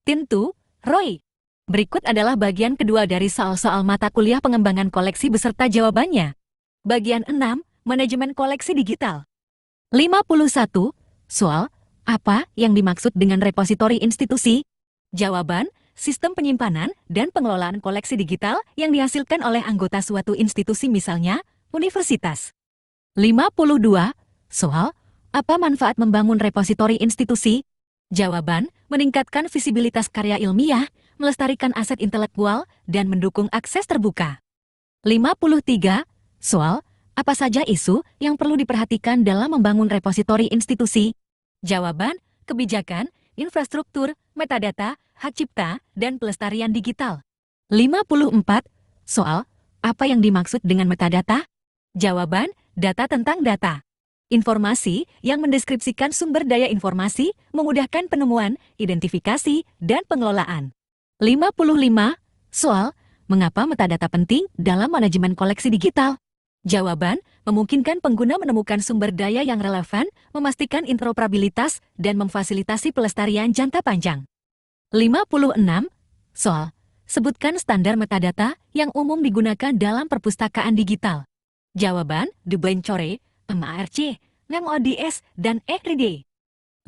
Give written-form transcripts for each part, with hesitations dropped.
Tentu, Roy. Berikut adalah bagian kedua dari soal-soal mata kuliah pengembangan koleksi beserta jawabannya. Bagian 6, Manajemen Koleksi Digital. 51. Soal, apa yang dimaksud dengan repositori institusi? Jawaban, sistem penyimpanan dan pengelolaan koleksi digital yang dihasilkan oleh anggota suatu institusi misalnya, universitas. 52. Soal, apa manfaat membangun repositori institusi? Jawaban, meningkatkan visibilitas karya ilmiah, melestarikan aset intelektual, dan mendukung akses terbuka. 53. Soal, apa saja isu yang perlu diperhatikan dalam membangun repositori institusi? Jawaban, kebijakan, infrastruktur, metadata, hak cipta, dan pelestarian digital. 54. Soal, apa yang dimaksud dengan metadata? Jawaban, data tentang data. Informasi yang mendeskripsikan sumber daya informasi, memudahkan penemuan, identifikasi, dan pengelolaan. 55. Soal, mengapa metadata penting dalam manajemen koleksi digital? Jawaban, memungkinkan pengguna menemukan sumber daya yang relevan, memastikan interoperabilitas, dan memfasilitasi pelestarian jangka panjang. 56. Soal, sebutkan standar metadata yang umum digunakan dalam perpustakaan digital. Jawaban, Debencore, MARC, NaMODS, dan ECRID.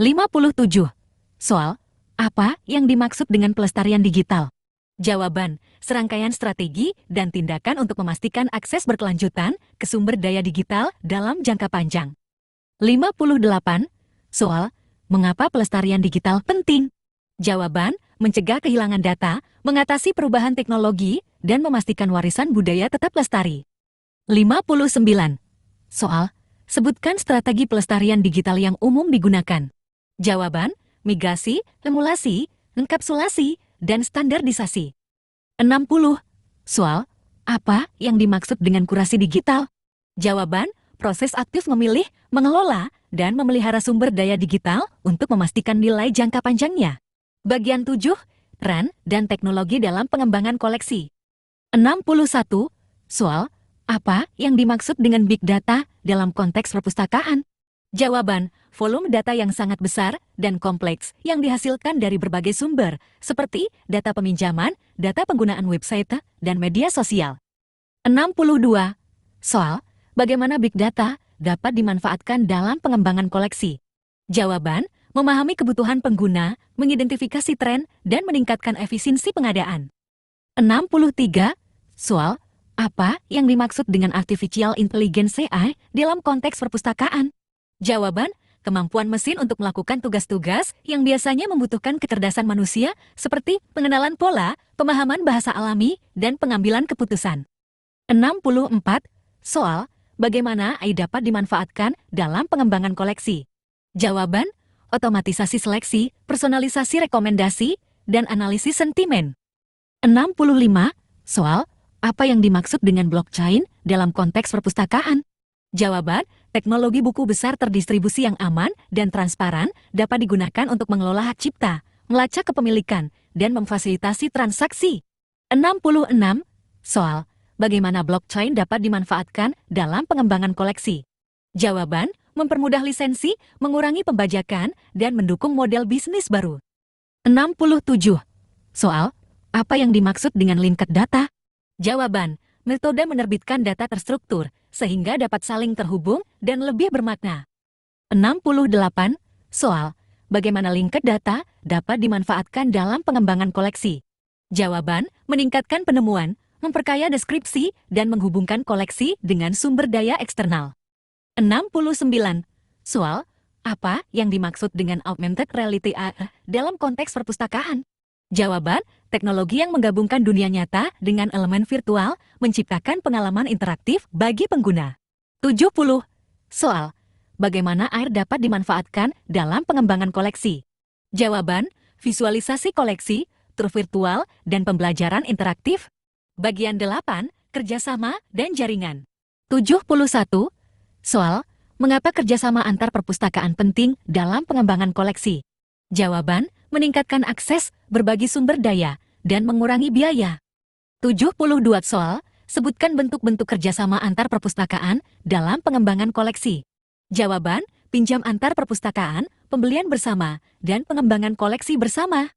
57. Soal, apa yang dimaksud dengan pelestarian digital? Jawaban, serangkaian strategi dan tindakan untuk memastikan akses berkelanjutan ke sumber daya digital dalam jangka panjang. 58. Soal, mengapa pelestarian digital penting? Jawaban, mencegah kehilangan data, mengatasi perubahan teknologi, dan memastikan warisan budaya tetap lestari. 59. Soal, sebutkan strategi pelestarian digital yang umum digunakan. Jawaban, migrasi, emulasi, enkapsulasi, dan standarisasi. 60. Soal, apa yang dimaksud dengan kurasi digital? Jawaban, proses aktif memilih, mengelola, dan memelihara sumber daya digital untuk memastikan nilai jangka panjangnya. Bagian 7, tren dan teknologi dalam pengembangan koleksi. 61. Soal, apa yang dimaksud dengan big data dalam konteks perpustakaan? Jawaban, volume data yang sangat besar dan kompleks yang dihasilkan dari berbagai sumber, seperti data peminjaman, data penggunaan website, dan media sosial. 62. Soal, bagaimana big data dapat dimanfaatkan dalam pengembangan koleksi? Jawaban, memahami kebutuhan pengguna, mengidentifikasi tren, dan meningkatkan efisiensi pengadaan. 63. Soal, apa yang dimaksud dengan artificial intelligence AI dalam konteks perpustakaan? Jawaban, kemampuan mesin untuk melakukan tugas-tugas yang biasanya membutuhkan kecerdasan manusia seperti pengenalan pola, pemahaman bahasa alami, dan pengambilan keputusan. 64. Soal, bagaimana AI dapat dimanfaatkan dalam pengembangan koleksi? Jawaban, otomatisasi seleksi, personalisasi rekomendasi, dan analisis sentimen. 65. Soal, apa yang dimaksud dengan blockchain dalam konteks perpustakaan? Jawaban, teknologi buku besar terdistribusi yang aman dan transparan dapat digunakan untuk mengelola hak cipta, melacak kepemilikan, dan memfasilitasi transaksi. 66. Soal, bagaimana blockchain dapat dimanfaatkan dalam pengembangan koleksi? Jawaban, mempermudah lisensi, mengurangi pembajakan, dan mendukung model bisnis baru. 67. Soal, apa yang dimaksud dengan linked data? Jawaban, metode menerbitkan data terstruktur, sehingga dapat saling terhubung dan lebih bermakna. 68. Soal, bagaimana linked data dapat dimanfaatkan dalam pengembangan koleksi? Jawaban, meningkatkan penemuan, memperkaya deskripsi, dan menghubungkan koleksi dengan sumber daya eksternal. 69. Soal, apa yang dimaksud dengan augmented reality AR dalam konteks perpustakaan? Jawaban, teknologi yang menggabungkan dunia nyata dengan elemen virtual menciptakan pengalaman interaktif bagi pengguna. 70. Soal, bagaimana AR dapat dimanfaatkan dalam pengembangan koleksi? Jawaban, visualisasi koleksi, tur virtual, dan pembelajaran interaktif. Bagian 8, kerjasama dan jaringan. 71. Soal, mengapa kerjasama antar perpustakaan penting dalam pengembangan koleksi? Jawaban, meningkatkan akses, berbagi sumber daya, dan mengurangi biaya. 72 soal, sebutkan bentuk-bentuk kerjasama antar perpustakaan dalam pengembangan koleksi. Jawaban, pinjam antar perpustakaan, pembelian bersama, dan pengembangan koleksi bersama.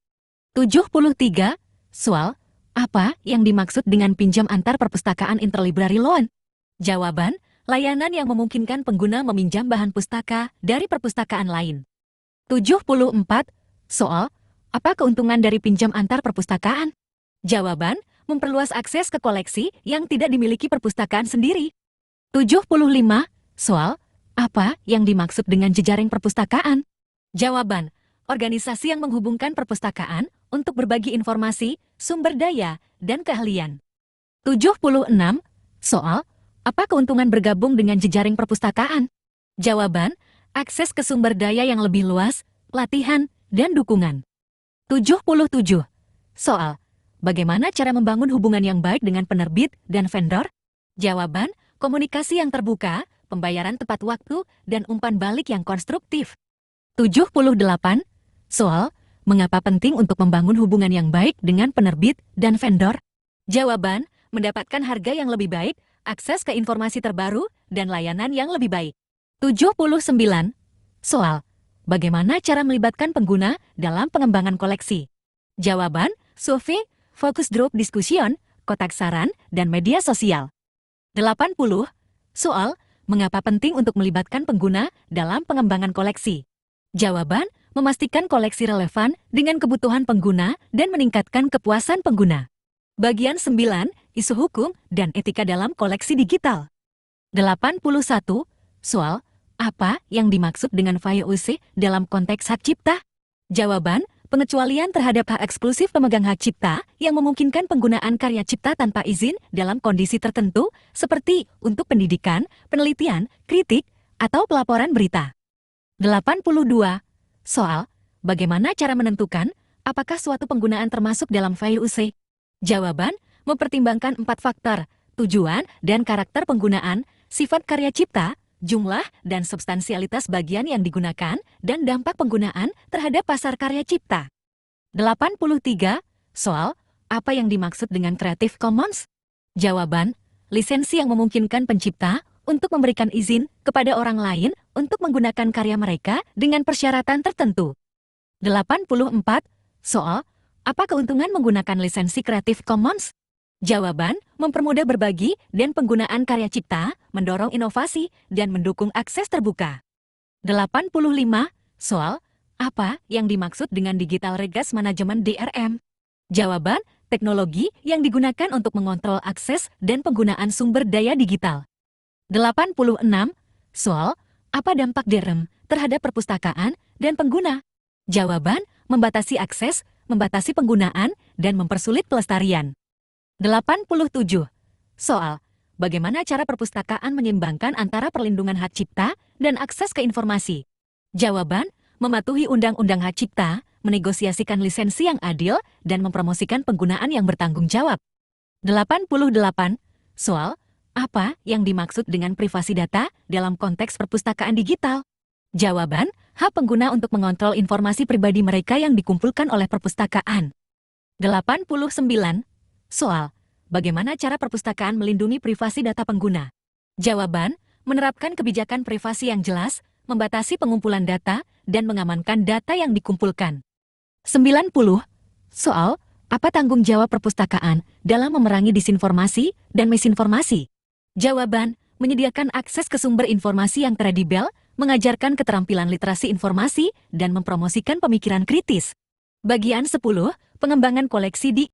73. Soal, apa yang dimaksud dengan pinjam antar perpustakaan interlibrary loan? Jawaban, layanan yang memungkinkan pengguna meminjam bahan pustaka dari perpustakaan lain. 74. Soal, apa keuntungan dari pinjam antar perpustakaan? Jawaban, memperluas akses ke koleksi yang tidak dimiliki perpustakaan sendiri. 75. Soal, apa yang dimaksud dengan jejaring perpustakaan? Jawaban, organisasi yang menghubungkan perpustakaan untuk berbagi informasi, sumber daya, dan keahlian. 76. Soal, apa keuntungan bergabung dengan jejaring perpustakaan? Jawaban, akses ke sumber daya yang lebih luas, latihan, dan dukungan. 77. Soal, bagaimana cara membangun hubungan yang baik dengan penerbit dan vendor? Jawaban, komunikasi yang terbuka, pembayaran tepat waktu, dan umpan balik yang konstruktif. 78. Soal, mengapa penting untuk membangun hubungan yang baik dengan penerbit dan vendor? Jawaban, mendapatkan harga yang lebih baik, akses ke informasi terbaru, dan layanan yang lebih baik. 79. Soal, bagaimana cara melibatkan pengguna dalam pengembangan koleksi? Jawaban, survei, focus group discussion, kotak saran, dan media sosial. 80. Soal, mengapa penting untuk melibatkan pengguna dalam pengembangan koleksi? Jawaban, memastikan koleksi relevan dengan kebutuhan pengguna dan meningkatkan kepuasan pengguna. Bagian 9, isu hukum dan etika dalam koleksi digital. 81. Soal, apa yang dimaksud dengan VOC dalam konteks hak cipta? Jawaban, pengecualian terhadap hak eksklusif pemegang hak cipta yang memungkinkan penggunaan karya cipta tanpa izin dalam kondisi tertentu seperti untuk pendidikan, penelitian, kritik, atau pelaporan berita. 82. Soal, bagaimana cara menentukan apakah suatu penggunaan termasuk dalam VOC? Jawaban, mempertimbangkan 4 faktor, tujuan dan karakter penggunaan, sifat karya cipta, jumlah dan substansialitas bagian yang digunakan, dan dampak penggunaan terhadap pasar karya cipta. 83. Soal, apa yang dimaksud dengan Creative Commons? Jawaban, lisensi yang memungkinkan pencipta untuk memberikan izin kepada orang lain untuk menggunakan karya mereka dengan persyaratan tertentu. 84. Soal, apa keuntungan menggunakan lisensi Creative Commons? Jawaban, mempermudah berbagi dan penggunaan karya cipta, mendorong inovasi, dan mendukung akses terbuka. 85. Soal, apa yang dimaksud dengan Digital Regas Management DRM? Jawaban, teknologi yang digunakan untuk mengontrol akses dan penggunaan sumber daya digital. 86. Soal, apa dampak DRM terhadap perpustakaan dan pengguna? Jawaban, membatasi akses, membatasi penggunaan, dan mempersulit pelestarian. 87. Soal, bagaimana cara perpustakaan menyeimbangkan antara perlindungan hak cipta dan akses ke informasi? Jawaban, mematuhi Undang-Undang Hak Cipta, menegosiasikan lisensi yang adil, dan mempromosikan penggunaan yang bertanggung jawab. 88. Soal, apa yang dimaksud dengan privasi data dalam konteks perpustakaan digital? Jawaban, hak pengguna untuk mengontrol informasi pribadi mereka yang dikumpulkan oleh perpustakaan. 89. Soal, bagaimana cara perpustakaan melindungi privasi data pengguna? Jawaban, menerapkan kebijakan privasi yang jelas, membatasi pengumpulan data, dan mengamankan data yang dikumpulkan. 90. Soal, apa tanggung jawab perpustakaan dalam memerangi disinformasi dan misinformasi? Jawaban, menyediakan akses ke sumber informasi yang kredibel, mengajarkan keterampilan literasi informasi, dan mempromosikan pemikiran kritis. Bagian 10, pengembangan koleksi di